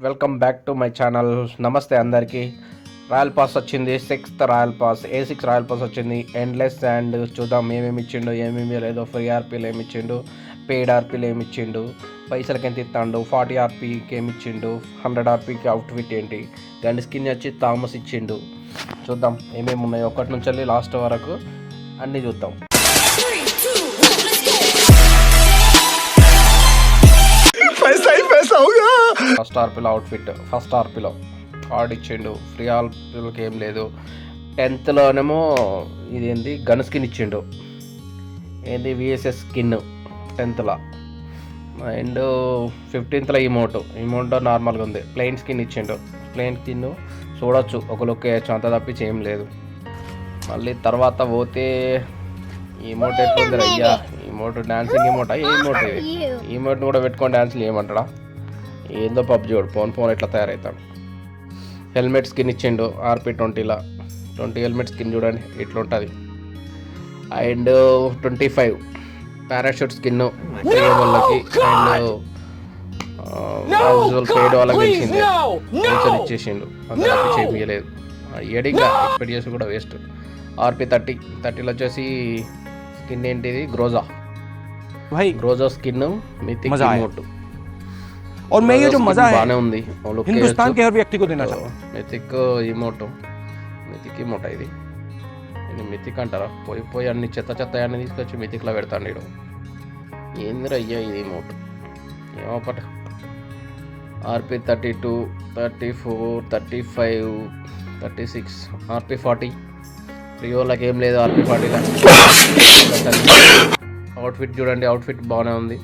Welcome back to my channel. నమస్తే అందరికీ. Royal pass వచ్చింది, 6th royal pass, A6 royal pass వచ్చింది. Endless and చూద్దాం ఏమేమి ఇచ్చిండు, ఏమేమి లేదో. ఫ్రీ ఆర్పీలు ఏమి ఇచ్చిండు, పెయిడ్ ఆర్పీలు ఏమి ఇచ్చిండు, పైసలకి ఎంత ఇస్తాడు, 40 ఆర్పీకి ఏమి ఇచ్చిండు, 100 ఆర్పీకి అవుట్ఫిట్ ఏంటి, గండి స్కిన్ వచ్చి థామస్ ఇచ్చిండు. చూద్దాం ఏమేమి ఉన్నాయో, ఒకటి నుంచి వెళ్ళి లాస్ట్ వరకు అన్నీ చూద్దాం. ఫస్ట్ ఆర్పీలో అవుట్ఫిట్, ఫస్ట్ ఆర్పీలో కార్డ్ ఇచ్చిండు. ఫ్రీ ఆర్పీలకి ఏం లేదు. 10th ఇది ఏంది గన్ స్కిన్ ఇచ్చిండు, ఏంది VSS skin 10th. And 15th emote నార్మల్గా ఉంది. ప్లెయిన్ స్కిన్ ఇచ్చిండు. ప్లెయిన్ స్కిన్ చూడొచ్చు, ఒక లుక్ వేయచ్చు, అంత తప్పించి ఏం లేదు. మళ్ళీ తర్వాత పోతే ఇమోట్ ఎట్లుంది అయ్యా, ఇమోట్ డాన్సింగ్ ఇమోటా, ఏ ఇమోట్ ఇది? ఇమోట్ని కూడా పెట్టుకొని డాన్స్లు ఏమంటాడా, ఏందో పబ్జి వాడు ఫోన్ ఎట్లా తయారవుతాడు. హెల్మెట్ స్కిన్ ఇచ్చిండు RP 20 హెల్మెట్ స్కిన్ చూడండి ఇట్లా ఉంటుంది. అండ్ 25 పారాషూట్ స్కిన్ వాళ్ళకి. అండ్ పేడ్ వాళ్ళకి ఇచ్చింది, ఇచ్చేసిండు, అంత చేయలేదు. ఎడిగా ఎక్స్పెక్ట్ చేసి కూడా వేస్ట్. RP 30 వచ్చేసి స్కిన్ ఏంటిది, గ్రోజా స్కిన్ మిథిక్ ఇమోట్. और मैं ये जो मजा है బానే ఉంది, हिंदुस्तान के हर व्यक्ति को देना चाहूँ. మిథిక్ ఇమోట్ ఇది మిథిక్ అంటారా? పోయి అన్ని చెత్త అన్ని తీసుకొచ్చి మిథిక్లో పెడతాను నేను. ఏందిరా అయ్యా ఇది ఇమోట్, ఏమోపట. RP 32, 34, 35, 36, RP 40. ప్రియోలకి ఏం లేదు. RP 40 అవుట్ఫిట్ చూడండి, అవుట్ఫిట్ బాగానే ఉంది.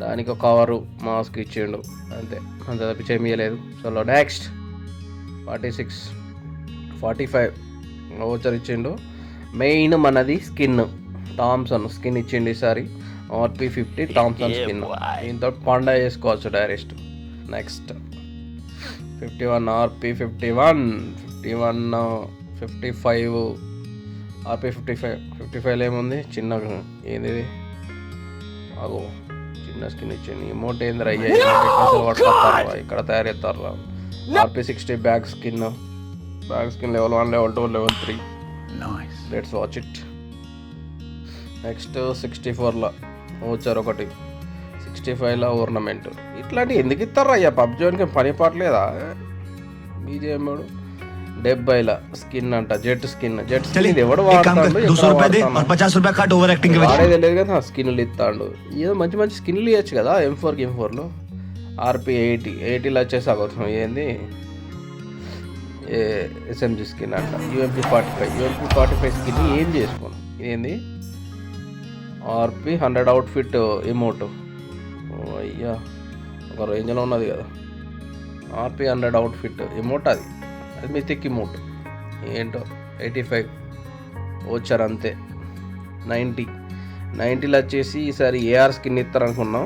దానికి ఒక కవరు, మాస్క్ ఇచ్చిండు, అంతే, అంత తప్పించి ఏమీ ఇవ్వలేదు. సో నెక్స్ట్ 46, 45 ఓచర్ ఇచ్చిండు. మెయిన్ మనది స్కిన్, థామ్సన్ స్కిన్ ఇచ్చిండు ఈసారి. RP 50 థామ్సన్ స్కిన్, దీంతో పండా చేసుకోవచ్చు డైరెక్ట్. నెక్స్ట్ 51 RP 51, 55 RP 55 ఏముంది, చిన్నగా ఏంది అగో చిన్న స్కిన్ ఇచ్చింది. ఇమోట్ ఏంది అయ్యా, ఇక్కడ తయారు చేస్తారు. RP 60 bag skin level 1, level 2, level 3. Let's watch it. Next 64 voucher ఒకటి, 65 ఓర్నమెంట్. ఇట్లాంటివి ఎందుకు ఇస్తారు అయ్యా పబ్జోన్కి, పని పాటలేదా? BGM 70 స్కిన్ అంట, జెట్ స్కిన్ ఇది ఎవడు వాడతాడు, వాడేది లేదు కదా. స్కిన్లు ఇస్తాడు, ఏదో మంచి స్కిన్లు ఇవ్వచ్చు కదా. M4లో RP 80 వచ్చేసి అగొచ్చు ఏంది SMG స్కిన్ అంట. UMP 45 స్కిన్ ఏం చేసుకోను. ఇదేంది RP 100 అవుట్ఫిట్ ఇమోట్. అయ్యా ఒక రేంజ్లో ఉన్నది కదా. RP 100 అవుట్ఫిట్ ఇమోట్, అది మిథిక్ ఇమోట్ ఏంటో. 85 వచ్చారు అంతే. 90 వచ్చేసి ఈసారి AR స్కిన్ ఇస్తారు అనుకున్నాం.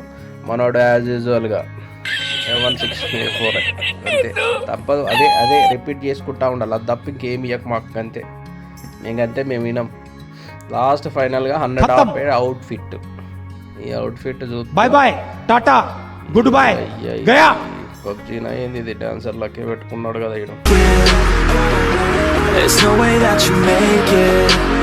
మనోడు యాజ్ యూజువల్గా 164 అంతే, తప్పదు. అదే రిపీట్ చేసుకుంటా ఉండాలి, అది తప్ప ఇంకేమి ఇవ్వక మాకు, అంతే. మేము వినాం. లాస్ట్ ఫైనల్గా 100 అవుట్ఫిట్. ఈ అవుట్ఫిట్ చూద్దాం. Bye bye tata good bye गया. పబ్జీ అయింది, ఇది డాన్సర్లకే పెట్టుకున్నాడు కదా. There's no way that you make it.